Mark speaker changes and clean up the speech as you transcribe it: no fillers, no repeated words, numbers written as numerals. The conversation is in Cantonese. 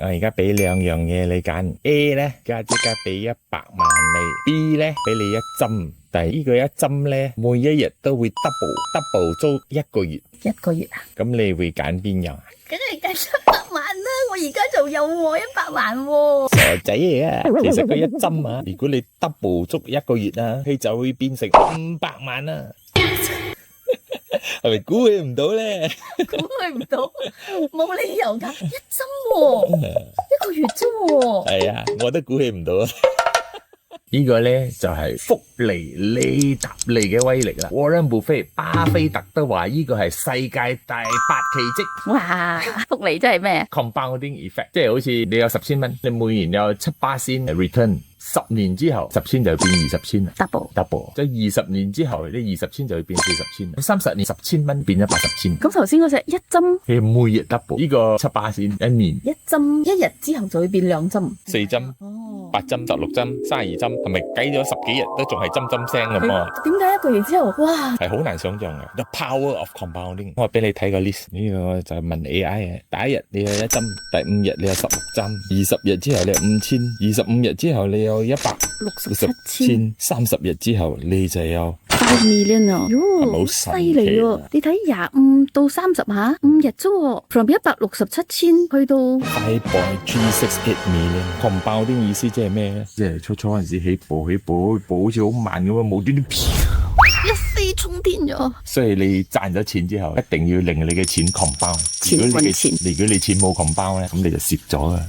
Speaker 1: 我而家俾兩樣嘢你揀 ，A 咧即刻俾100萬你 ，B 咧俾你一針，但係呢個一針咧每一日都會 double 租1個月。
Speaker 2: 1個月啊？
Speaker 1: 咁你會揀邊樣啊？
Speaker 2: 梗係揀100萬啦！我而家就有喎100萬喎。
Speaker 1: 傻仔嚟啊！其實佢一針啊，如果你 double 足1個月啊，佢就會變成500萬啦。係咪估佢唔到咧？
Speaker 2: 估佢唔到，冇理由噶，一針喎，1個月啫喎。
Speaker 1: 係啊，我都估佢唔到啊！呢個咧就係福利利達利嘅威力啦。Warren Buffett 巴菲特都話呢個係世界第8奇蹟。
Speaker 2: 哇，福利真係咩
Speaker 1: ？Compounding effect， 即係好似你有10千蚊，你每年有7%return。10年之後10千就變20千啦 ，double，即係20年之後你20千就會變40千，30年10千蚊變咗80千。
Speaker 2: 咁頭先嗰隻一針，
Speaker 1: 佢每日 double， 呢個7%一年
Speaker 2: 一針一日之後就會變2針、
Speaker 1: 4針、8針、16針、32針，係咪計咗10幾日都仲係針針聲咁啊？
Speaker 2: 點解1個月之後，哇，
Speaker 1: 係好難想象嘅 ，the power of compounding。我俾你睇個 list，呢個就係問 AI 嘅。第一日你有1針，第5日你有16針，20日之後你有5000，25日之後你有167千，30日之後你就有
Speaker 2: 5 million 啊！
Speaker 1: 係咪好
Speaker 2: 犀利喎！你睇25到30下5日啫喎 ，from 167千去到
Speaker 1: 5.368 million。compounding 意思即係咩咧？即係初嗰陣時起步好似好慢咁樣，無端端
Speaker 2: 一飛沖天咗。
Speaker 1: 所以你賺咗錢之後，一定要令你嘅錢 compound。
Speaker 2: 錢滾錢。
Speaker 1: 如果你錢冇 compound咧，咁你就蝕咗啊！